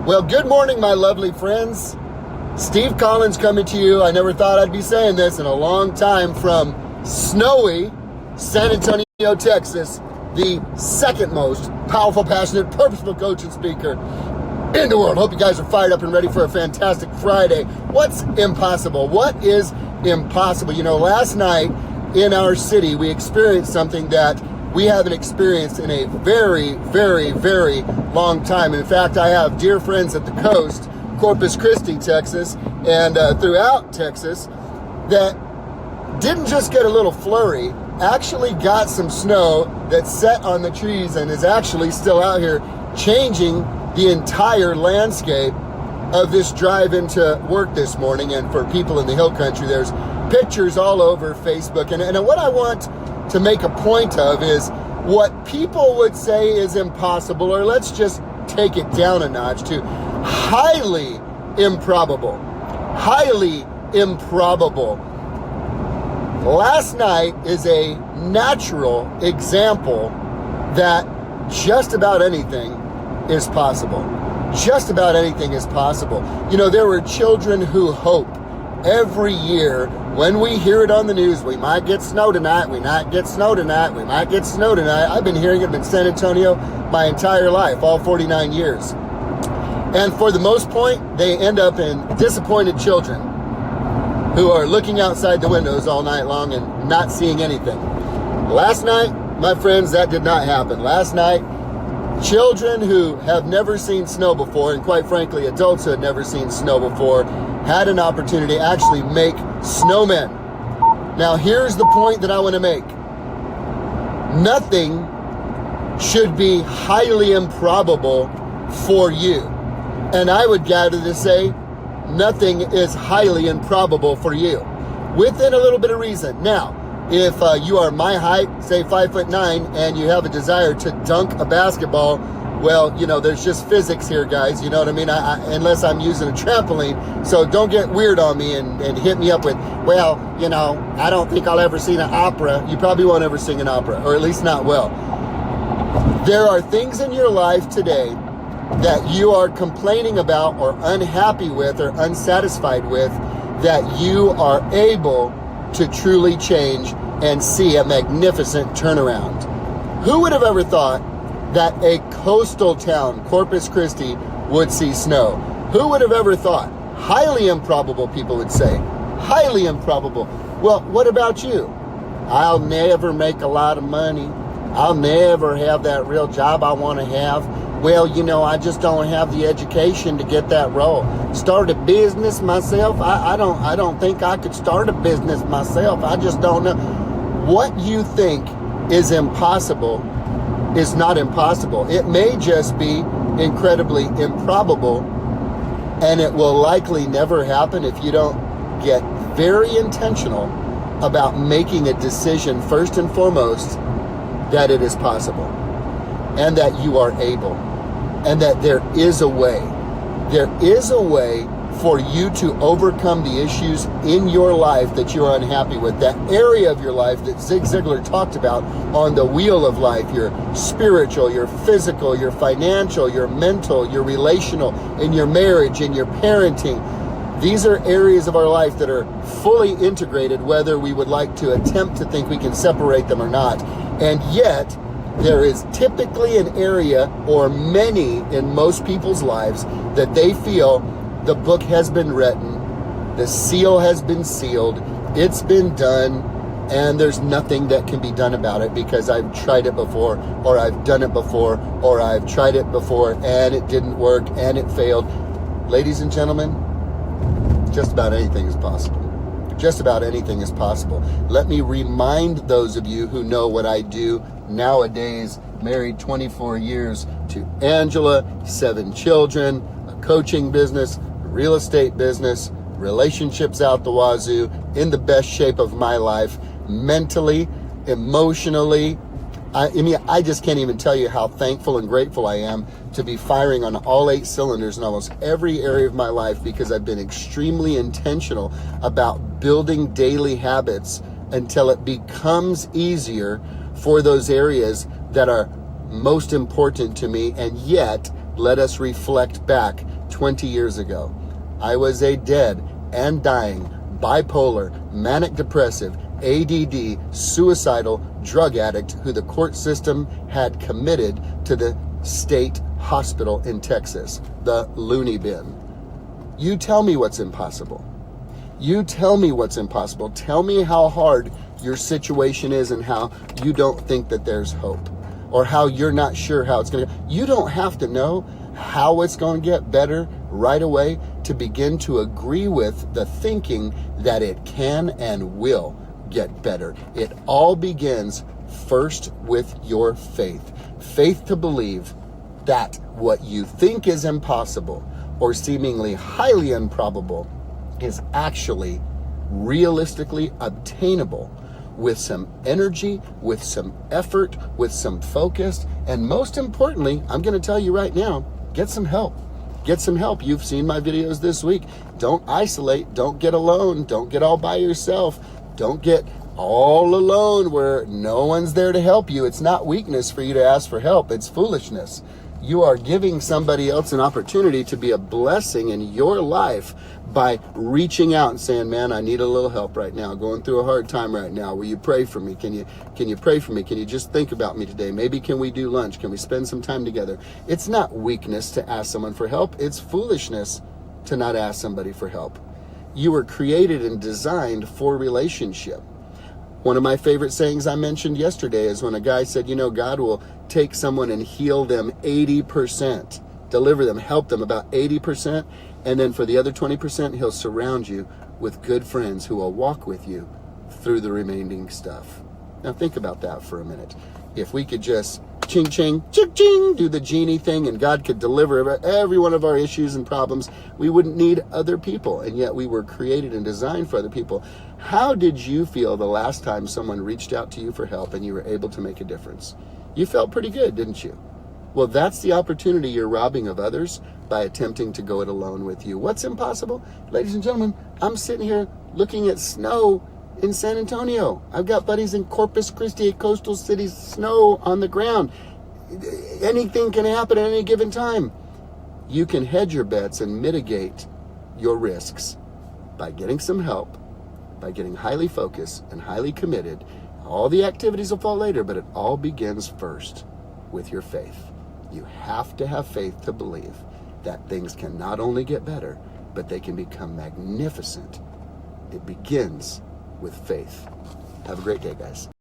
Well, good morning, my lovely friends. Steve Collins coming to you. I never thought I'd be saying this in a long time from snowy San Antonio, Texas, the second most powerful, passionate, purposeful coach and speaker in the world. Hope you guys are fired up and ready for a fantastic Friday. What's impossible? What is impossible? You know, last night in our city, we experienced something that we haven't experienced in a very, very, very long time. In fact, I have dear friends at the coast, Corpus Christi, Texas, and throughout Texas, that didn't just get a little flurry, actually got some snow that set on the trees and is actually still out here changing the entire landscape of this drive into work this morning. And for people in the hill country, there's pictures all over Facebook. And what I want to make a point of is what people would say is impossible, or let's just take it down a notch to highly improbable. Highly improbable. Last night is a natural example that just about anything is possible. Just about anything is possible. You know, there were children who hope every year when we hear it on the news, we might get snow tonight, we might get snow tonight, we might get snow tonight. I've been hearing it in San Antonio my entire life, all 49 years. And for the most part, they end up in disappointed children who are looking outside the windows all night long and not seeing anything. Last night, my friends, that did not happen. Last night, children who have never seen snow before, and quite frankly, adults who had never seen snow before, had an opportunity to actually make snowmen. Now, here's the point that I want to make. Nothing should be highly improbable for you. And I would gather to say, nothing is highly improbable for you, within a little bit of reason. Now, if you are my height, say 5'9", and you have a desire to dunk a basketball, well, you know, there's just physics here, guys. You know what I mean? Unless I'm using a trampoline. So don't get weird on me and hit me up with, well, you know, I don't think I'll ever sing an opera. You probably won't ever sing an opera, or at least not well. There are things in your life today that you are complaining about or unhappy with or unsatisfied with that you are able to truly change and see a magnificent turnaround. Who would have ever thought that a coastal town, Corpus Christi, would see snow? Who would have ever thought? Highly improbable, people would say. Highly improbable. Well, what about you? I'll never make a lot of money. I'll never have that real job I want to have. Well, you know, I just don't have the education to get that role. Start a business myself? I don't think I could start a business myself. I just don't know. What you think is impossible is not impossible. It may just be incredibly improbable, and it will likely never happen if you don't get very intentional about making a decision first and foremost that it is possible, and that you are able, and that there is a way. There is a way for you to overcome the issues in your life that you are unhappy with. That area of your life that Zig Ziglar talked about on the wheel of life, your spiritual, your physical, your financial, your mental, your relational, in your marriage, in your parenting. These are areas of our life that are fully integrated, whether we would like to attempt to think we can separate them or not. And yet, there is typically an area, or many in most people's lives, that they feel the book has been written, the seal has been sealed, it's been done, and there's nothing that can be done about it because I've tried it before, or I've done it before, or I've tried it before and it didn't work and it failed. Ladies and gentlemen, just about anything is possible. Just about anything is possible. Let me remind those of you who know what I do nowadays, married 24 years to Angela, 7 children, a coaching business, real estate business, relationships out the wazoo, in the best shape of my life, mentally, emotionally. I just can't even tell you how thankful and grateful I am to be firing on all 8 cylinders in almost every area of my life, because I've been extremely intentional about building daily habits until it becomes easier for those areas that are most important to me. And yet, let us reflect back 20 years ago. I was a dead and dying, bipolar, manic depressive, ADD, suicidal drug addict who the court system had committed to the state hospital in Texas, the loony bin. You tell me what's impossible. You tell me what's impossible. Tell me how hard your situation is and how you don't think that there's hope, or how you're not sure how it's going to go. You don't have to know how it's going to get better right away to begin to agree with the thinking that it can and will get better. It all begins first with your faith. Faith to believe that what you think is impossible or seemingly highly improbable is actually realistically obtainable with some energy, with some effort, with some focus, and most importantly, I'm going to tell you right now, get some help. Get some help. You've seen my videos this week. Don't isolate. Don't get alone. Don't get all by yourself. Don't get all alone where no one's there to help you. It's not weakness for you to ask for help. It's foolishness. You are giving somebody else an opportunity to be a blessing in your life by reaching out and saying, man, I need a little help right now. Going through a hard time right now. Will you pray for me? Can you pray for me? Can you just think about me today? Maybe can we do lunch? Can we spend some time together? It's not weakness to ask someone for help. It's foolishness to not ask somebody for help. You were created and designed for relationship. One of my favorite sayings I mentioned yesterday is when a guy said, you know, God will take someone and heal them 80%, deliver them, help them about 80%, and then for the other 20%, he'll surround you with good friends who will walk with you through the remaining stuff. Now think about that for a minute. If we could just ching, ching, ching, ching, do the genie thing and God could deliver every one of our issues and problems, we wouldn't need other people. And yet we were created and designed for other people. How did you feel the last time someone reached out to you for help and you were able to make a difference? You felt pretty good, didn't you? Well, that's the opportunity you're robbing of others by attempting to go it alone with you. What's impossible? Ladies and gentlemen, I'm sitting here looking at snow in San Antonio. I've got buddies in Corpus Christi, a coastal city, snow on the ground. Anything can happen at any given time. You can hedge your bets and mitigate your risks by getting some help, by getting highly focused and highly committed. All the activities will fall later, but it all begins first with your faith. You have to have faith to believe that things can not only get better, but they can become magnificent. It begins with faith. Have a great day, guys.